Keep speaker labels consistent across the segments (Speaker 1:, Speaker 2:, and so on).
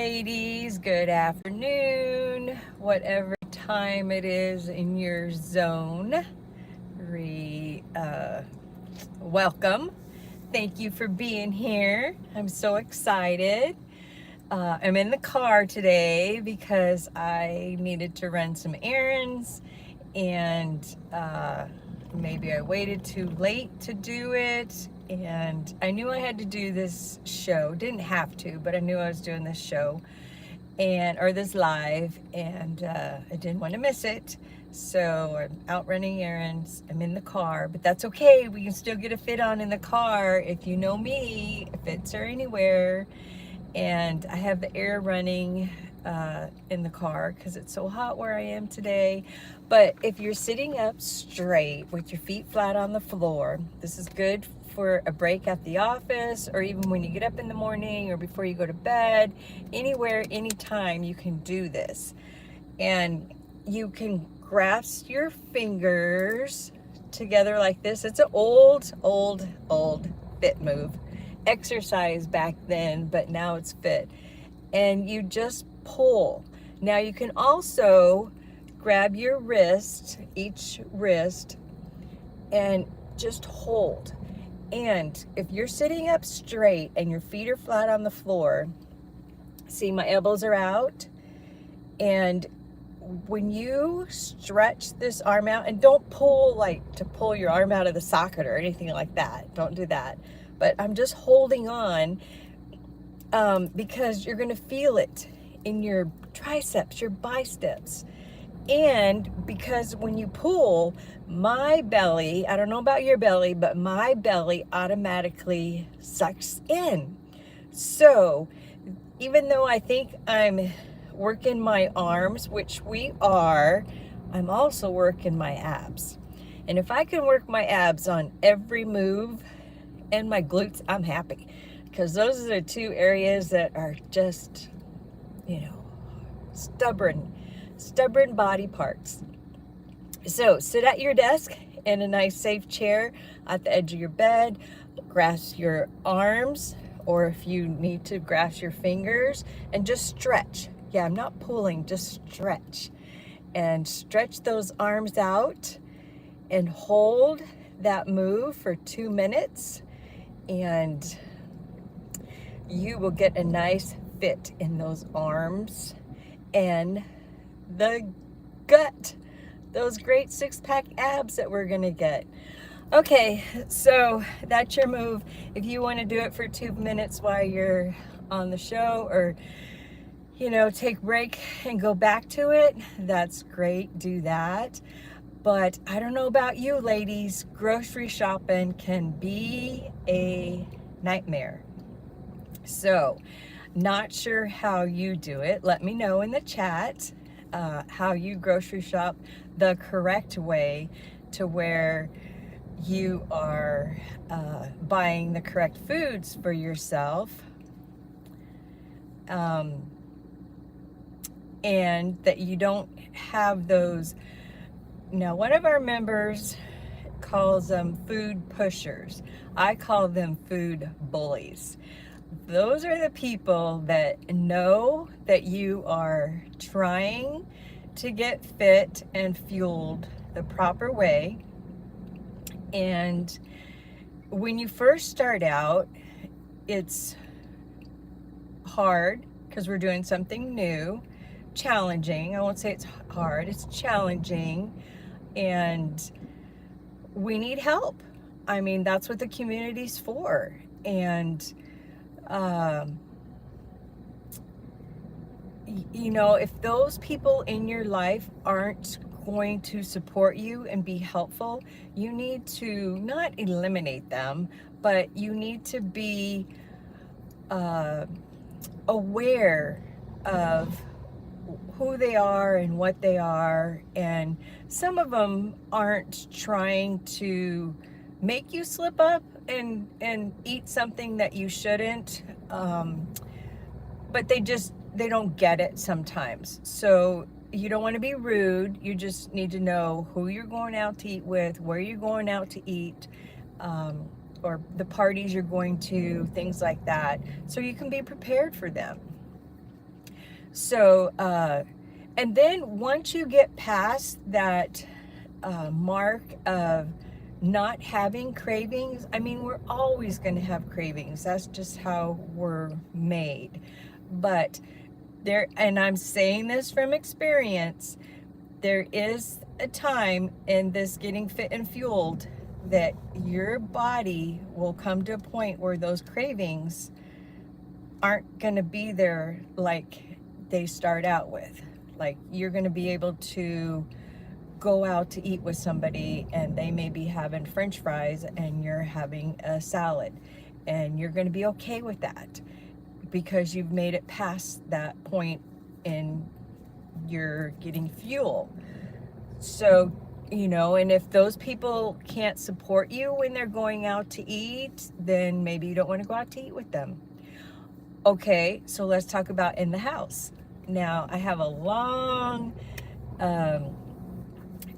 Speaker 1: ladies, good afternoon, whatever time it is in your zone. Welcome. Thank you for being here. I'm so excited. I'm in the car today because I needed to run some errands, and maybe I waited too late to do it. And I knew I had to do this show. Didn't have to, but I knew I was doing this show or this live, and I didn't want to miss it. So I'm out running errands. I'm in the car, but that's okay. We can still get a fit on in the car. If you know me, fits are anywhere. And I have the air running in the car because it's so hot where I am today. But if you're sitting up straight with your feet flat on the floor, this is good for a break at the office, or even when you get up in the morning or before you go to bed. Anywhere, anytime, you can do this. And you can grasp your fingers together like this. It's an old fit move. Exercise back then, but now it's fit. And you just pull. Now you can also grab your wrist, each wrist, and just hold. And if you're sitting up straight and your feet are flat on the floor, see, my elbows are out. And when you stretch this arm out, and don't pull like to pull your arm out of the socket or anything like that. Don't do that. But I'm just holding on because you're going to feel it in your triceps, your biceps. And because when you pull, my belly, I don't know about your belly, but my belly automatically sucks in. So even though I think I'm working my arms, which we are, I'm also working my abs. And if I can work my abs on every move and my glutes, I'm happy, because those are the two areas that are just, stubborn body parts. So sit at your desk in a nice safe chair at the edge of your bed, grasp your arms, or if you need to, grasp your fingers, and just stretch. Yeah, I'm not pulling, just stretch. And stretch those arms out and hold that move for 2 minutes, and you will get a nice fit in those arms and the gut, those great six-pack abs that we're gonna get. Okay, so that's your move. If you want to do it for 2 minutes while you're on the show, or take a break and go back to it, that's great, do that. But I don't know about you ladies, grocery shopping can be a nightmare. So, not sure how you do it. Let me know in the chat how you grocery shop the correct way, to where you are buying the correct foods for yourself. And that you don't have those. Now, one of our members calls them food pushers. I call them food bullies. Those are the people that know that you are trying to get fit and fueled the proper way. And when you first start out, it's hard because we're doing something new, challenging. I won't say it's hard, it's challenging. And we need help. I mean, that's what the community's for. And if those people in your life aren't going to support you and be helpful, you need to not eliminate them, but you need to be aware of who they are and what they are. And some of them aren't trying to make you slip up and eat something that you shouldn't, but they don't get it sometimes. So you don't want to be rude. You just need to know who you're going out to eat with, where you're going out to eat, or the parties you're going to, things like that, so you can be prepared for them. So, and then once you get past that mark of not having cravings, I mean, we're always going to have cravings. That's just how we're made. But there, and I'm saying this from experience, there is a time in this getting fit and fueled that your body will come to a point where those cravings aren't going to be there like they start out with. Like, you're going to be able to go out to eat with somebody and they may be having french fries and you're having a salad, and you're going to be okay with that because you've made it past that point in your getting fuel. So, you know, and if those people can't support you when they're going out to eat, then maybe you don't want to go out to eat with them. Okay, so let's talk about in the house. Now, I have a long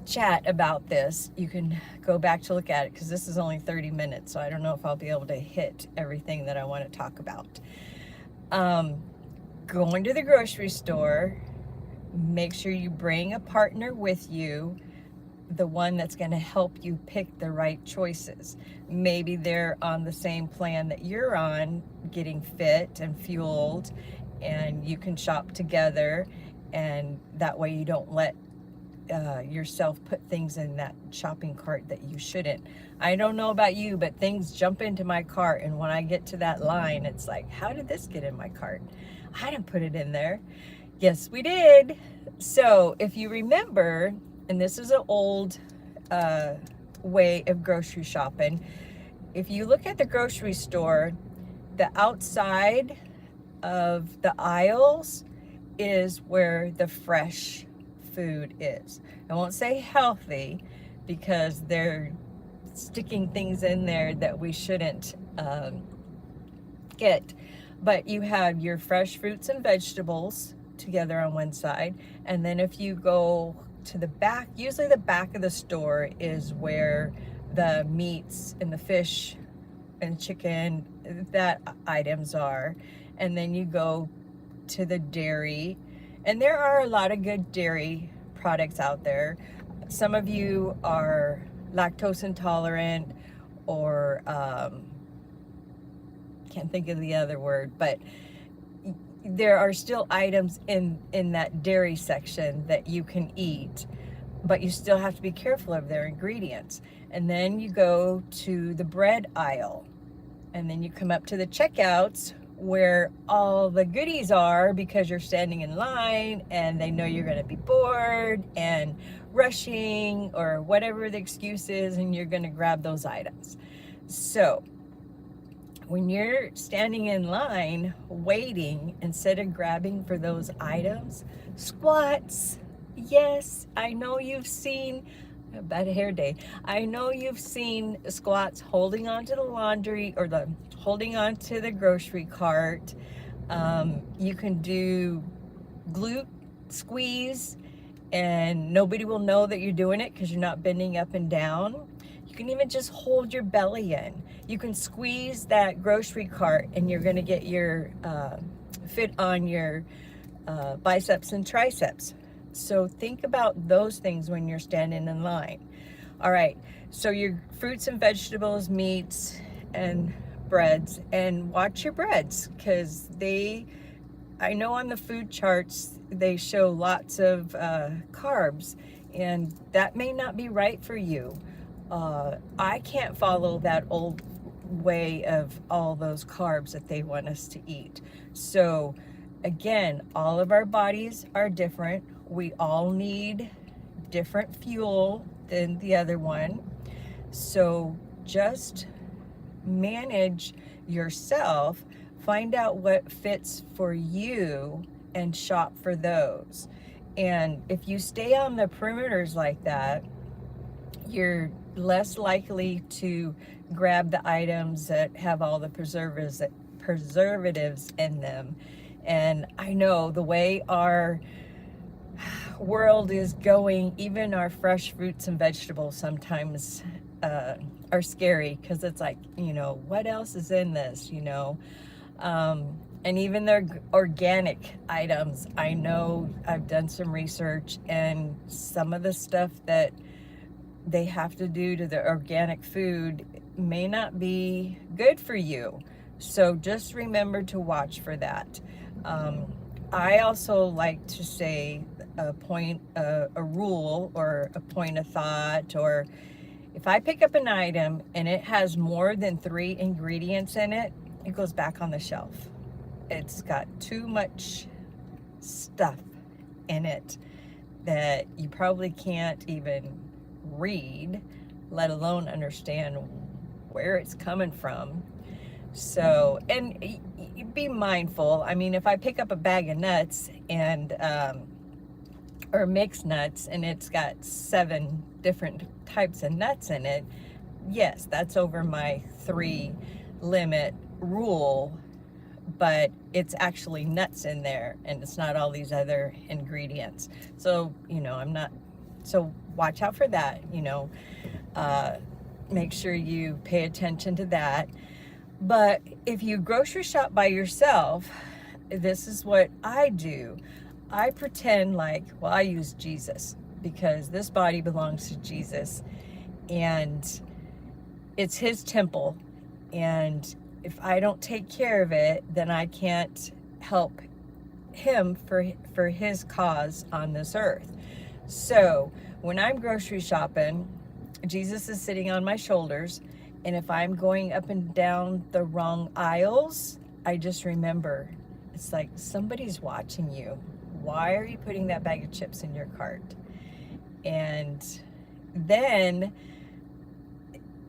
Speaker 1: chat about this. You can go back to look at it because this is only 30 minutes, so I don't know if I'll be able to hit everything that I want to talk about. Going to the grocery store, make sure you bring a partner with you, the one that's going to help you pick the right choices. Maybe they're on the same plan that you're on, getting fit and fueled, and you can shop together, and that way you don't let yourself put things in that shopping cart that you shouldn't. I don't know about you, but things jump into my cart, and when I get to that line, it's like, how did this get in my cart? I didn't put it in there. Yes, we did. So if you remember, and this is an old way of grocery shopping, if you look at the grocery store, the outside of the aisles is where the fresh food is. I won't say healthy because they're sticking things in there that we shouldn't get. But you have your fresh fruits and vegetables together on one side, and then if you go to the back, usually the back of the store is where the meats and the fish and chicken, that items are. And then you go to the dairy, and there are a lot of good dairy products out there. Some of you are lactose intolerant, or can't think of the other word, but there are still items in that dairy section that you can eat, but you still have to be careful of their ingredients. And then you go to the bread aisle, and then you come up to the checkouts where all the goodies are, because you're standing in line and they know you're going to be bored and rushing or whatever the excuse is, and you're going to grab those items. So when you're standing in line waiting, instead of grabbing for those items, squats. Yes, I know you've seen, about a hair day, I know you've seen squats holding onto the laundry, or the holding onto the grocery cart. You can do glute squeeze and nobody will know that you're doing it because you're not bending up and down. You can even just hold your belly in. You can squeeze that grocery cart and you're going to get your fit on your biceps and triceps. So think about those things when you're standing in line. All right, so your fruits and vegetables, meats and breads, and watch your breads, because I know on the food charts they show lots of carbs, and that may not be right for you. I can't follow that old way of all those carbs that they want us to eat. So again, all of our bodies are different. We all need different fuel than the other one. So just manage yourself, find out what fits for you and shop for those. And if you stay on the perimeters like that, you're less likely to grab the items that have all the preservatives in them. And I know the way our world is going, even our fresh fruits and vegetables sometimes are scary, because it's like, what else is in this, And even their organic items, I know I've done some research, and some of the stuff that they have to do to the organic food may not be good for you. So just remember to watch for that. I also like to say a rule or a point of thought, or if I pick up an item and it has more than 3 ingredients in it, it goes back on the shelf. It's got too much stuff in it that you probably can't even read, let alone understand where it's coming from. So, and be mindful. I mean, if I pick up a bag of nuts and or mixed nuts, and it's got 7 different types of nuts in it, yes, that's over my 3 limit rule, but it's actually nuts in there, and it's not all these other ingredients. So, so watch out for that, make sure you pay attention to that. But if you grocery shop by yourself, this is what I do. I pretend like, well, I use Jesus, because this body belongs to Jesus, and it's his temple. And if I don't take care of it, then I can't help him for his cause on this earth. So when I'm grocery shopping, Jesus is sitting on my shoulders, and if I'm going up and down the wrong aisles, I just remember, it's like somebody's watching you. Why are you putting that bag of chips in your cart? And then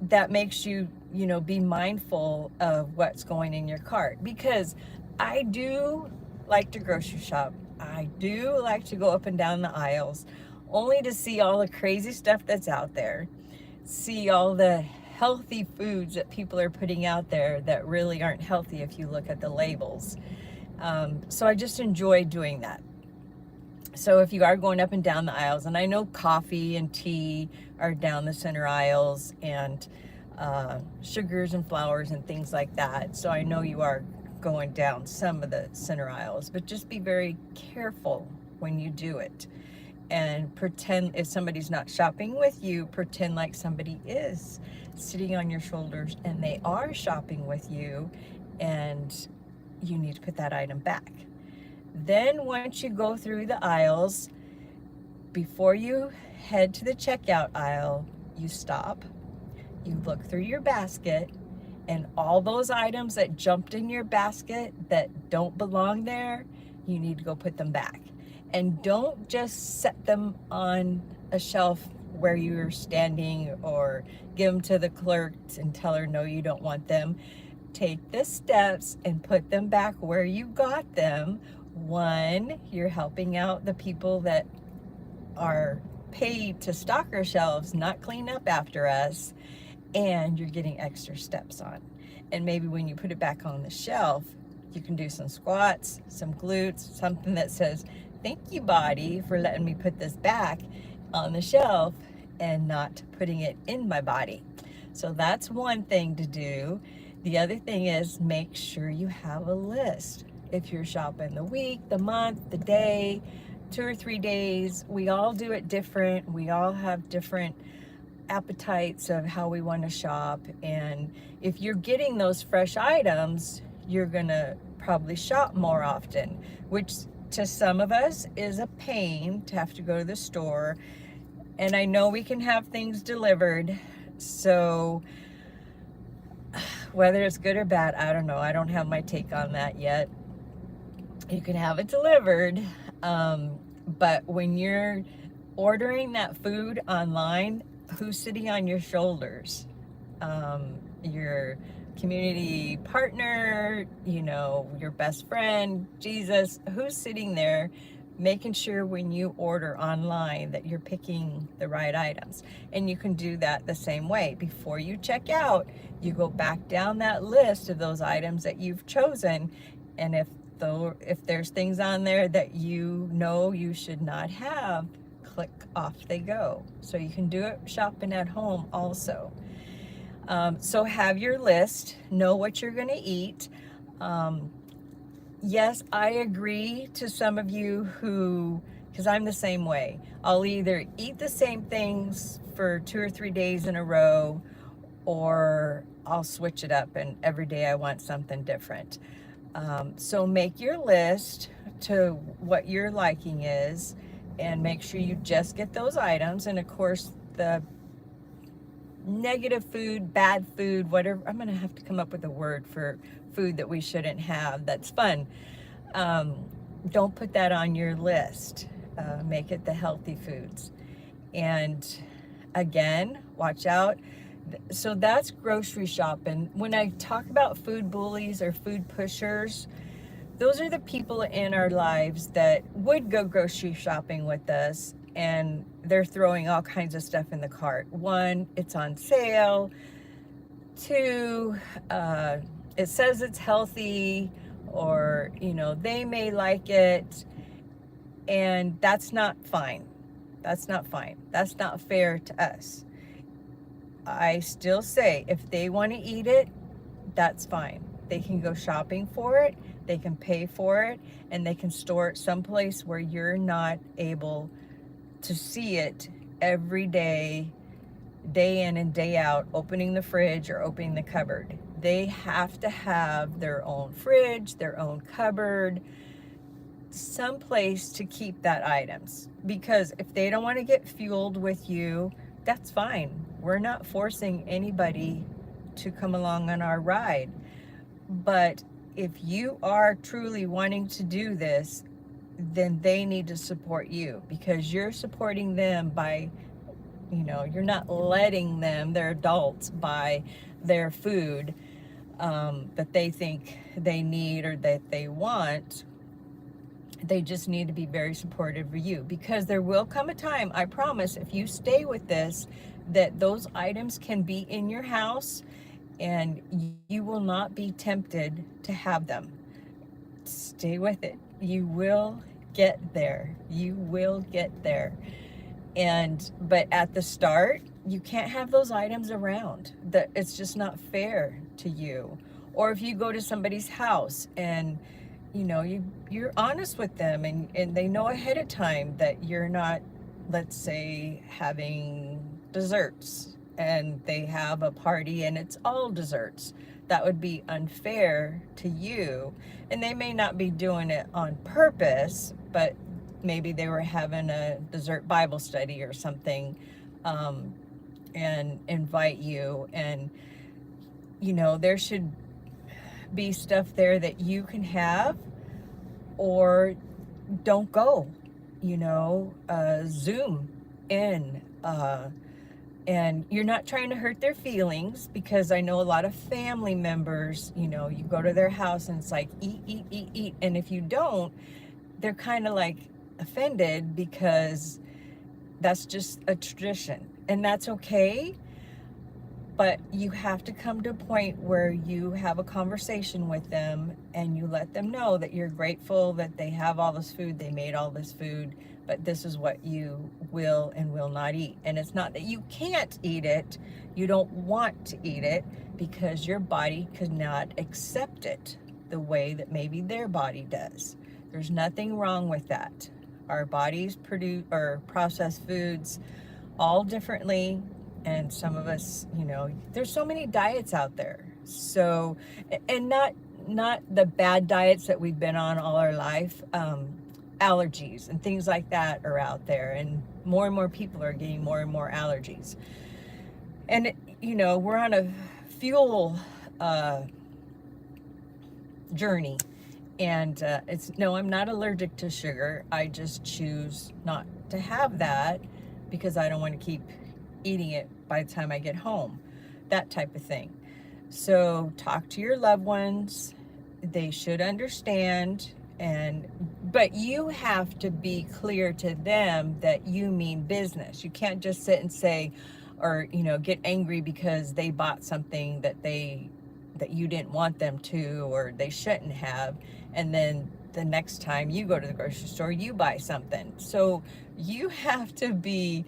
Speaker 1: that makes you, be mindful of what's going in your cart. Because I do like to grocery shop. I do like to go up and down the aisles, only to see all the crazy stuff that's out there, see all the healthy foods that people are putting out there that really aren't healthy if you look at the labels. So I just enjoy doing that. So if you are going up and down the aisles, and I know coffee and tea are down the center aisles, and sugars and flours and things like that, so I know you are going down some of the center aisles, but just be very careful when you do it. And pretend, if somebody's not shopping with you, pretend like somebody is sitting on your shoulders and they are shopping with you, and you need to put that item back. Then once you go through the aisles, before you head to the checkout aisle, you stop, you look through your basket, and all those items that jumped in your basket that don't belong there, you need to go put them back. And don't just set them on a shelf where you're standing, or give them to the clerk and tell her, no, you don't want them. Take the steps and put them back where you got them. One, you're helping out the people that are paid to stock our shelves, not clean up after us, and you're getting extra steps on. And maybe when you put it back on the shelf, you can do some squats, some glutes, something that says, thank you, body, for letting me put this back on the shelf and not putting it in my body. So that's one thing to do. The other thing is, make sure you have a list. If you're shopping the week, the month, the day, 2 or 3 days, we all do it different. We all have different appetites of how we want to shop. And if you're getting those fresh items, you're gonna probably shop more often, which to some of us is a pain to have to go to the store. And I know we can have things delivered, so whether it's good or bad, I don't know. I don't have my take on that yet. You can have it delivered, but when you're ordering that food online, who's sitting on your shoulders? Your community partner, your best friend, Jesus, who's sitting there making sure when you order online that you're picking the right items. And you can do that the same way. Before you check out, you go back down that list of those items that you've chosen, and if there's things on there that you should not have, click off they go. So you can do it shopping at home also. So have your list, know what you're going to eat. yes, I agree to some of you who, because I'm the same way. I'll either eat the same things for 2 or 3 days in a row, or I'll switch it up and every day I want something different. So make your list to what your liking is and make sure you just get those items. And of course, the negative food, bad food, whatever, I'm going to have to come up with a word for food that we shouldn't have. That's fun. Um, don't put that on your list. Make it the healthy foods. And again, watch out. So that's grocery shopping. When I talk about food bullies or food pushers, those are the people in our lives that would go grocery shopping with us, and they're throwing all kinds of stuff in the cart. One, it's on sale. Two, it says it's healthy, or they may like it, and that's not fine. That's not fine. That's not fair to us. I still say if they want to eat it, that's fine. They can go shopping for it, they can pay for it, and they can store it someplace where you're not able to see it every day, day in and day out, opening the fridge or opening the cupboard. They have to have their own fridge, their own cupboard, some place to keep that items. Because if they don't want to get fueled with you, that's fine. We're not forcing anybody to come along on our ride. But if you are truly wanting to do this, then they need to support you, because you're supporting them by, you're not letting them, they're adults, buy their food that they think they need or that they want. They just need to be very supportive of you, because there will come a time, I promise, if you stay with this, that those items can be in your house and you will not be tempted to have them. Stay with it. You will get there. You will get there. But at the start, you can't have those items around. That it's just not fair to you. Or if you go to somebody's house and you're honest with them, and they know ahead of time that you're not, let's say, having desserts, and they have a party and it's all desserts. That would be unfair to you. And they may not be doing it on purpose, but maybe they were having a dessert Bible study or something, and invite you. And there should be stuff there that you can have, or don't go, Zoom in, and you're not trying to hurt their feelings, because I know a lot of family members, you go to their house and it's like, eat, eat, eat, eat. And if you don't, they're kind of like offended, because that's just a tradition, and that's okay. But you have to come to a point where you have a conversation with them and you let them know that you're grateful that they have all this food, they made all this food, but this is what you will and will not eat. And it's not that you can't eat it, you don't want to eat it, because your body could not accept it the way that maybe their body does. There's nothing wrong with that. Our bodies produce or process foods all differently. And some of us, there's so many diets out there. So, and not the bad diets that we've been on all our life. Allergies and things like that are out there. And more people are getting more and more allergies. And, we're on a fuel journey. And I'm not allergic to sugar. I just choose not to have that, because I don't want to keep eating it by the time I get home, that type of thing. So talk to your loved ones. They should understand, but you have to be clear to them that you mean business. You can't just sit and say, or get angry because they bought something that you didn't want them to, or they shouldn't have, and then the next time you go to the grocery store, you buy something. So you have to be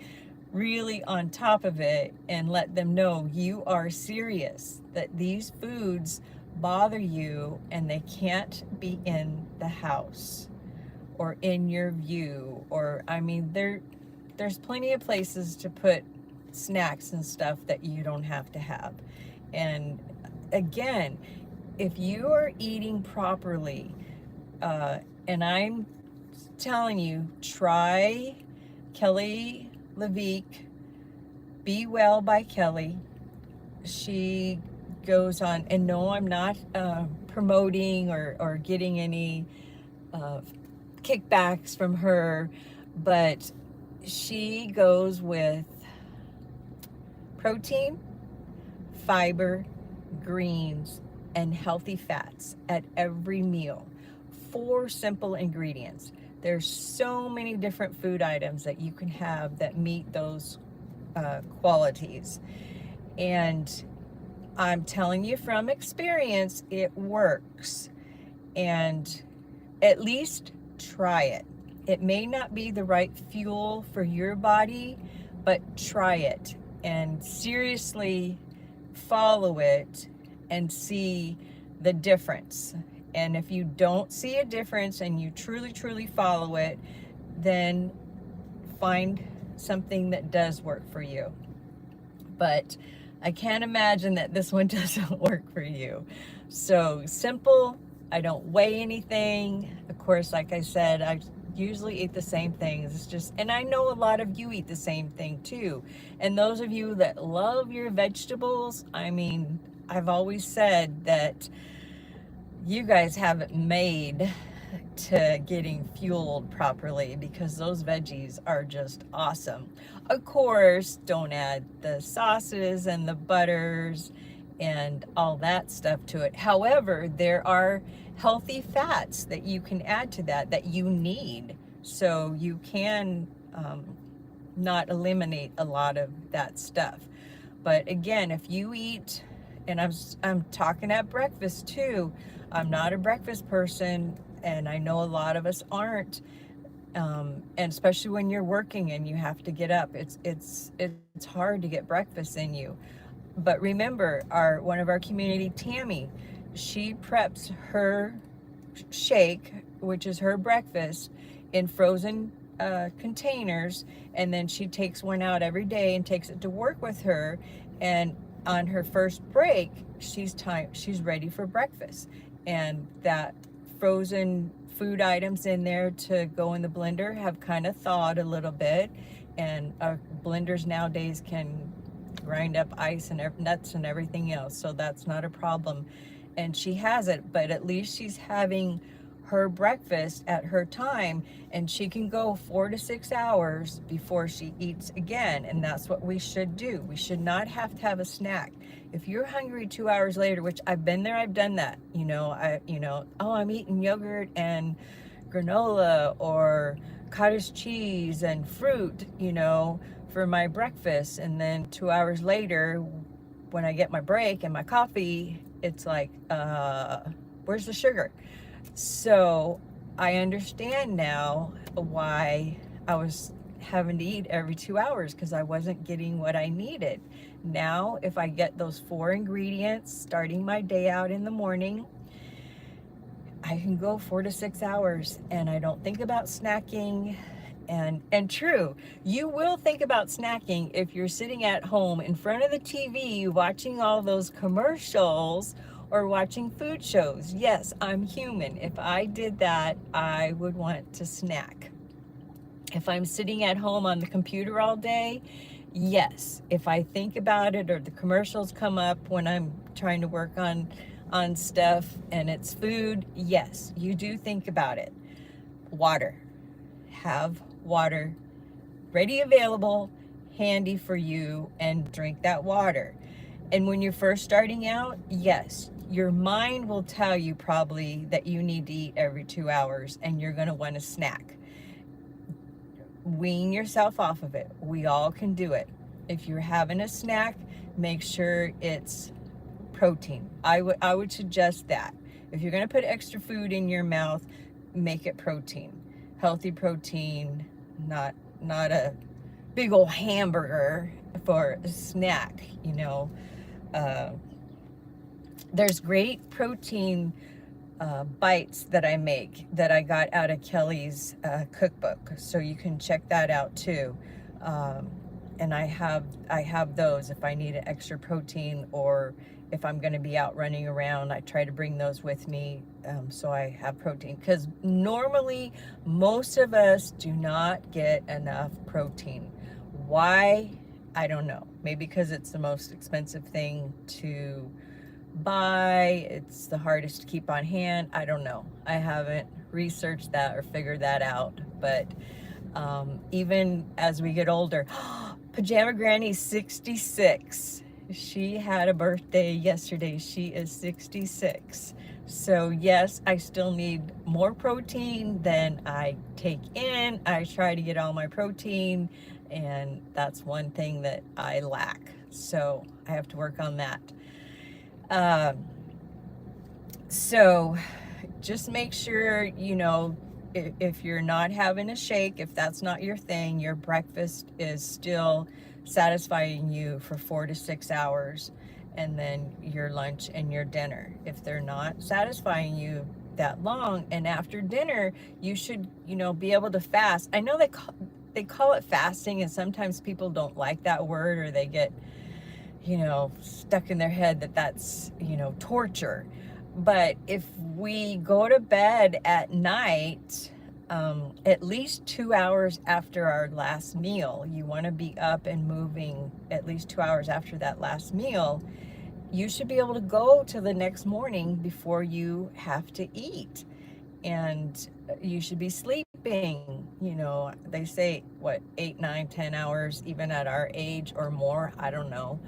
Speaker 1: really on top of it and let them know you are serious, that these foods bother you and they can't be in the house or in your view, or I mean there's plenty of places to put snacks and stuff that you don't have to have. And again, if you are eating properly, and I'm telling you, try Kelly LeVeque, Be Well by Kelly. She goes on, and no, I'm not promoting or getting any kickbacks from her, but she goes with protein, fiber, greens, and healthy fats at every meal. 4 simple ingredients. There's so many different food items that you can have that meet those qualities. And I'm telling you from experience, it works. And at least try it. It may not be the right fuel for your body, but try it and seriously follow it and see the difference. And if you don't see a difference and you truly follow it, then find something that does work for you. But I can't imagine that this one doesn't work for you. So simple. I don't weigh anything. Of course, like I said, I usually eat the same things. It's just, and I know a lot of you eat the same thing too. And those of you that love your vegetables, I mean, I've always said that you guys haven't made to getting fueled properly, because those veggies are just awesome. Of course, don't add the sauces and the butters and all that stuff to it. However, there are healthy fats that you can add to that you need, so you can not eliminate a lot of that stuff. But again, if you eat, and I'm talking at breakfast too, I'm not a breakfast person, and I know a lot of us aren't, and especially when you're working and you have to get up, it's hard to get breakfast in you. But remember, one of our community, Tammy, she preps her shake, which is her breakfast, in frozen containers, and then she takes one out every day and takes it to work with her. And on her first break, she's ready for breakfast. And that frozen food items in there to go in the blender have kind of thawed a little bit, and blenders nowadays can grind up ice and nuts and everything else, so that's not a problem. And she has it, but at least she's having her breakfast at her time, and she can go 4 to 6 hours before she eats again. And that's what we should do. We should not have to have a snack. If you're hungry 2 hours later, which I've been there, I've done that, oh, I'm eating yogurt and granola or cottage cheese and fruit, for my breakfast, and then 2 hours later, when I get my break and my coffee, it's like, where's the sugar? So I understand now why I was having to eat every 2 hours, because I wasn't getting what I needed. Now, if I get those 4 ingredients starting my day out in the morning, I can go 4 to 6 hours, and I don't think about snacking. And true, you will think about snacking if you're sitting at home in front of the TV watching all those commercials or watching food shows. Yes, I'm human. If I did that, I would want to snack. If I'm sitting at home on the computer all day, yes. If I think about it or the commercials come up when I'm trying to work on stuff and it's food, yes, you do think about it. Water. Have water ready, available, handy for you, and drink that water. And when you're first starting out, yes, your mind will tell you probably that you need to eat every 2 hours and you're going to want a snack. Wean yourself off of it. We all can do it. If you're having a snack, make sure it's protein. I would suggest that. If you're going to put extra food in your mouth, make it protein. Healthy protein, not a big old hamburger for a snack, There's great protein bites that I make that I got out of Kelly's cookbook, so you can check that out too. Um, and I have those if I need an extra protein, or if I'm going to be out running around, I try to bring those with me, so I have protein, because normally most of us do not get enough protein. Why? I don't know. Maybe because it's the most expensive thing to buy, it's the hardest to keep on hand. I don't know. I haven't researched that or figured that out. But even as we get older, Pajama Granny's 66. She had a birthday yesterday. She is 66. So yes, I still need more protein than I take in. I try to get all my protein, and that's one thing that I lack. So I have to work on that. So just make sure, if you're not having a shake, if that's not your thing, your breakfast is still satisfying you for 4 to 6 hours, and then your lunch and your dinner. If they're not satisfying you that long, and after dinner, you should, be able to fast. I know they call it fasting, and sometimes people don't like that word, or they get stuck in their head that that's, torture. But if we go to bed at night, at least 2 hours after our last meal, you want to be up and moving at least 2 hours after that last meal, you should be able to go to the next morning before you have to eat. And you should be sleeping, they say, 8, 9, 10 hours, even at our age, or more, I don't know.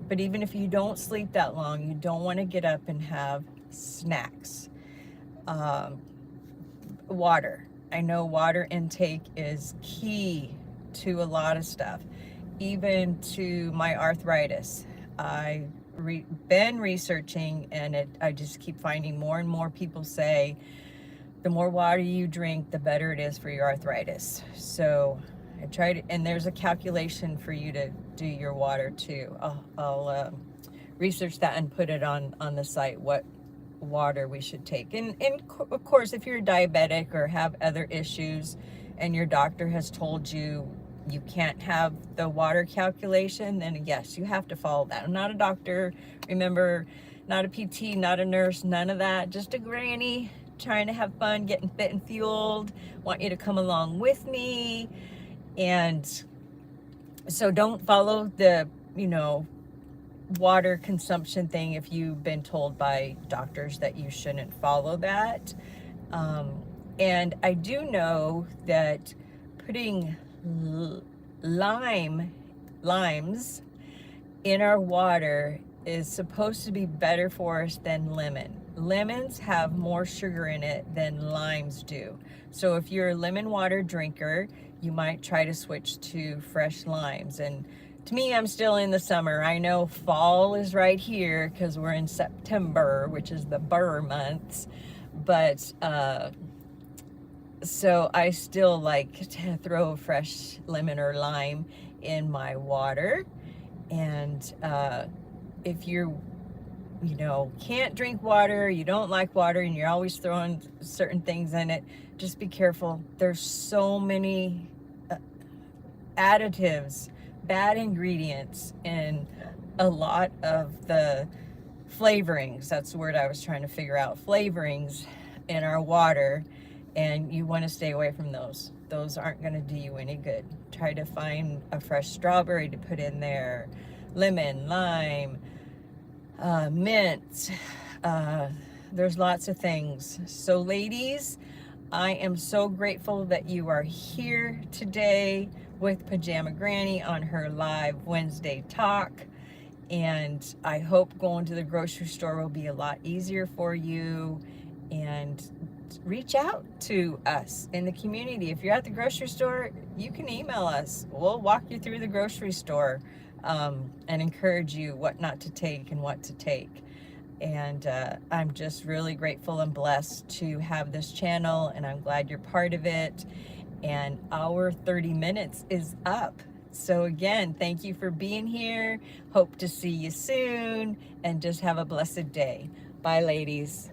Speaker 1: But even if you don't sleep that long, you don't want to get up and have snacks. Water. I know water intake is key to a lot of stuff, even to my arthritis. I've been researching, and I just keep finding more and more people say the more water you drink, the better it is for your arthritis. So I tried, and there's a calculation for you to do your water too. I'll research that and put it on the site, what water we should take. And of course, if you're diabetic or have other issues and your doctor has told you you can't have the water calculation, then yes, you have to follow that. I'm not a doctor, remember, not a PT, not a nurse, none of that, just a granny trying to have fun, getting fit and fueled. Want you to come along with me. And so don't follow the, water consumption thing if you've been told by doctors that you shouldn't follow that. And I do know that putting limes in our water is supposed to be better for us than lemon. Lemons have more sugar in it than limes do. So if you're a lemon water drinker, you might try to switch to fresh limes. And to me, I'm still in the summer. I know fall is right here because we're in September, which is the burr months. But so I still like to throw a fresh lemon or lime in my water. And if you're can't drink water, you don't like water, and you're always throwing certain things in it, just be careful. There's so many additives, bad ingredients in a lot of the flavorings. That's the word I was trying to figure out. Flavorings in our water, and you want to stay away from those. Those aren't going to do you any good. Try to find a fresh strawberry to put in there, lemon, lime, mint. There's lots of things. So ladies, I am so grateful that you are here today with Pajama Granny on her live Wednesday talk. And I hope going to the grocery store will be a lot easier for you. And reach out to us in the community. If you're at the grocery store, you can email us. We'll walk you through the grocery store and encourage you what not to take and what to take. And I'm just really grateful and blessed to have this channel, and I'm glad you're part of it. And our 30 minutes is up. So again, thank you for being here. Hope to see you soon, and just have a blessed day. Bye, ladies.